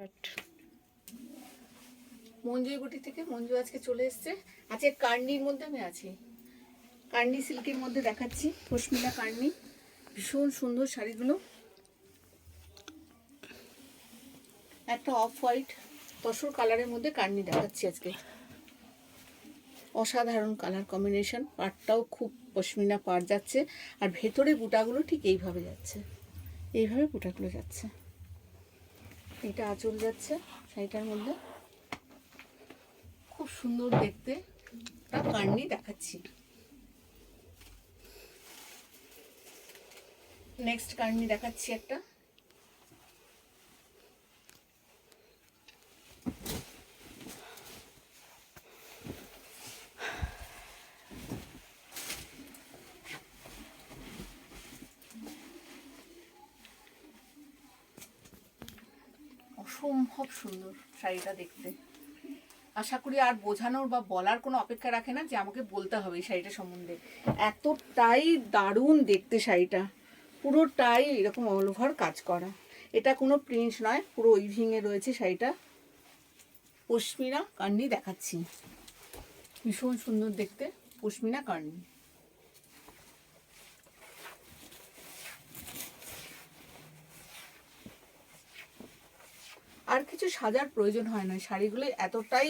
Start. মঞ্জুর গুটি থেকে মঞ্জু আজকে চলে এসছে। আজকে কার্নির মধ্যে আমি আছি, কার্নি সিল্কের মধ্যে দেখাচ্ছি। পশমিনা কার্নি, ভীষণ সুন্দর শাড়িগুলো। একটা অফ হোয়াইট তসর কালারের মধ্যে কার্নি দেখাচ্ছি আজকে। অসাধারণ কালার কম্বিনেশন। পাটটাও খুব পশমিনা পাট যাচ্ছে, আর ভেতরে বুটাগুলো ঠিক এইভাবে যাচ্ছে, এইভাবে বুটাগুলো যাচ্ছে। এটা আঁচল যাচ্ছে শাড়িটার মধ্যে, খুব সুন্দর দেখতে। কার্নি দেখাচ্ছি। নেক্সট কার্নি দেখাচ্ছি একটা। অসম্ভব সুন্দর শাড়িটা দেখতে। আশা করি আর বোঝানোর বা বলার কোনো অপেক্ষা রাখে না যে আমাকে বলতে হবে এই শাড়িটা সম্বন্ধে। এতটাই দারুণ দেখতে শাড়িটা, পুরোটাই এরকম অল ওভার কাজ করা। এটা কোনো প্রিন্ট নয়, পুরো উইভিংয়ে রয়েছে শাড়িটা। পশমিনা কার্নি দেখাচ্ছি, ভীষণ সুন্দর দেখতে পশমিনা কার্নি। আর কিছু সাজার প্রয়োজন হয় না, শাড়িগুলো এতটাই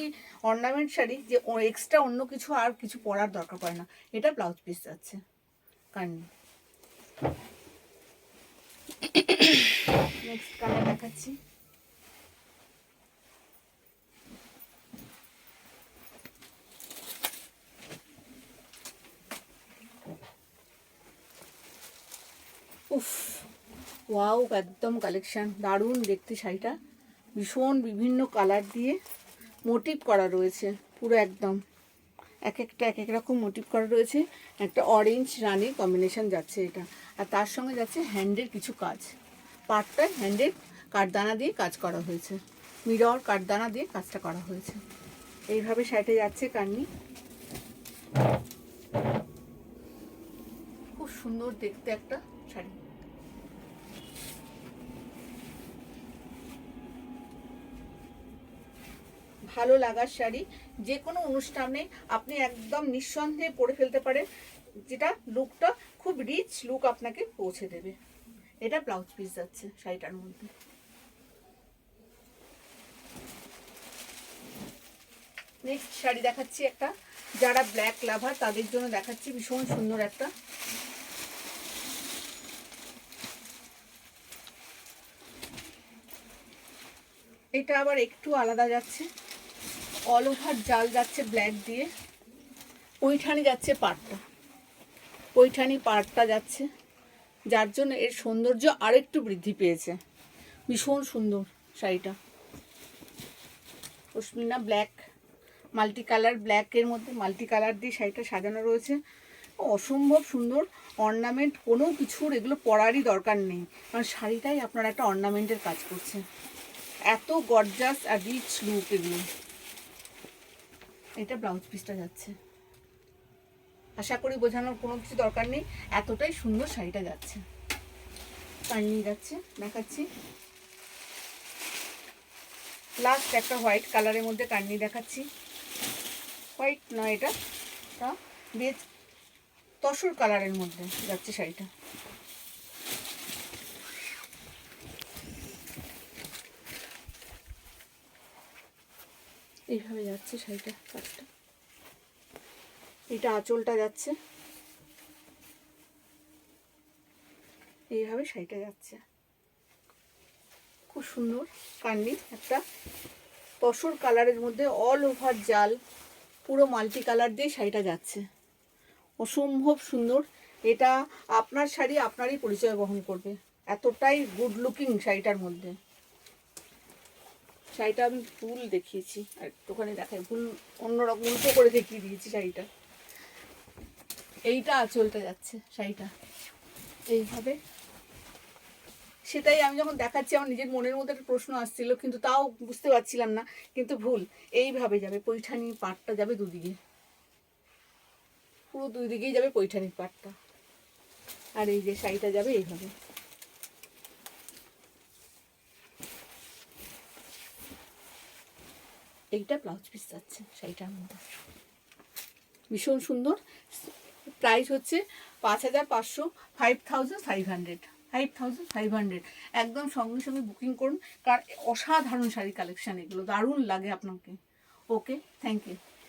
অর্নামেন্ট শাড়ি যে এক্সট্রা অন্য কিছু আর কিছু পরার দরকার পড়ে না। এটা ব্লাউজ পিস যাচ্ছে কার্নি। নেক্সট কালার দেখাচ্ছি। উফ, ওয়াও, একদম কালেকশন, দারুণ দেখতে শাড়িটা। ভীষণ বিভিন্ন কালার দিয়ে মোটিভ করা রয়েছে, পুরো একদম এক একটা এক এক রকম মোটিভ করা রয়েছে। একটা অরেঞ্জ রানির কম্বিনেশন যাচ্ছে এটা, আর তার সঙ্গে যাচ্ছে হ্যান্ডের কিছু কাজ। পাটটায় হ্যান্ডের কাঠদানা দিয়ে কাজ করা হয়েছে, মিরর কাঠদানা দিয়ে কাজটা করা হয়েছে। এইভাবে শাড়িটা যাচ্ছে কার্নি। খুব সুন্দর দেখতে একটা শাড়ি। ভালো লাগার শাড়ি, যে কোনো অনুষ্ঠানে আপনি একদম নিঃসন্দেহে পরে ফেলতে পারেন, যেটা লুকটা খুব রিচ লুক আপনাকে পৌঁছে দেবে। এটা ব্লাউজ পিস যাচ্ছে শাড়িটার মধ্যে। নেক্সট শাড়ি দেখাচ্ছি একটা, যারা ব্ল্যাক লাভার তাদের জন্য দেখাচ্ছি। ভীষণ সুন্দর একটা, এটা আবার একটু আলাদা যাচ্ছে। অল ওভার জাল যাচ্ছে ব্ল্যাক দিয়ে, পৈঠানি যাচ্ছে পাটটা, পৈঠানি পাটটা যাচ্ছে, যার জন্য এর সৌন্দর্য আরেকটু বৃদ্ধি পেয়েছে। ভীষণ সুন্দর শাড়িটা। পশমিনা ব্ল্যাক, মাল্টি কালার, ব্ল্যাকের মধ্যে মাল্টি কালার দিয়ে শাড়িটা সাজানো রয়েছে। অসম্ভব সুন্দর অর্নামেন্ট, কোনো কিছুর এগুলো পরারই দরকার নেই, কারণ শাড়িটাই আপনার একটা অর্নামেন্টের কাজ করছে। এত গর্জাস আর রিচ লুক এগুলো। এটা ব্লাউজ পিসটা যাচ্ছে। আশা করি বোঝানোর কোনো কিছু দরকার নেই, এতটাই সুন্দর শাড়িটা যাচ্ছে। কার্নি যাচ্ছে দেখাচ্ছি। লাস্ট একটা হোয়াইট কালারের মধ্যে কার্নি দেখাচ্ছি। হোয়াইট নয়, এটা বেজ তসর কালারের মধ্যে যাচ্ছে শাড়িটা। এইভাবে যাচ্ছে শাড়িটা কাজটা। এটা আঁচলটা যাচ্ছে, এইভাবে শাড়িটা যাচ্ছে। খুব সুন্দর কার্নি, একটা তসর কালারের মধ্যে অল ওভার জাল, পুরো মাল্টি কালার দিয়ে শাড়িটা যাচ্ছে। অসম্ভব সুন্দর। এটা আপনার শাড়ি আপনারই পরিচয় বহন করবে, এতটাই গুড লুকিং শাড়িটার মধ্যে। শাড়িটা আমি ফুল দেখিয়েছি, আর একটুখানি দেখাই, ফুল অন্যরকম উল্টো করে দেখিয়ে দিয়েছি শাড়িটা। এইটা আঁচলটা যাচ্ছে শাড়িটা এইভাবে। সেটাই আমি যখন দেখাচ্ছি আমার নিজের মনের মধ্যে একটা প্রশ্ন আসছিল, কিন্তু তাও বুঝতে পারছিলাম না, কিন্তু ভুল। এইভাবে যাবে পৈঠানি পাটটা, যাবে দুদিকে, পুরো দুই দিকেই যাবে পৈঠানির পাটটা, আর এই যে শাড়িটা যাবে এইভাবে। এইটা ব্লাউজ পিস যাচ্ছে শাড়িটার মধ্যে, ভীষণ সুন্দর। প্রাইস হচ্ছে 5,500, 5,500, 5,500। একদম সঙ্গে সঙ্গে বুকিং করুন, কারণ অসাধারণ শাড়ি কালেকশন এগুলো, দারুণ লাগে আপনাকে। ওকে, থ্যাংক ইউ।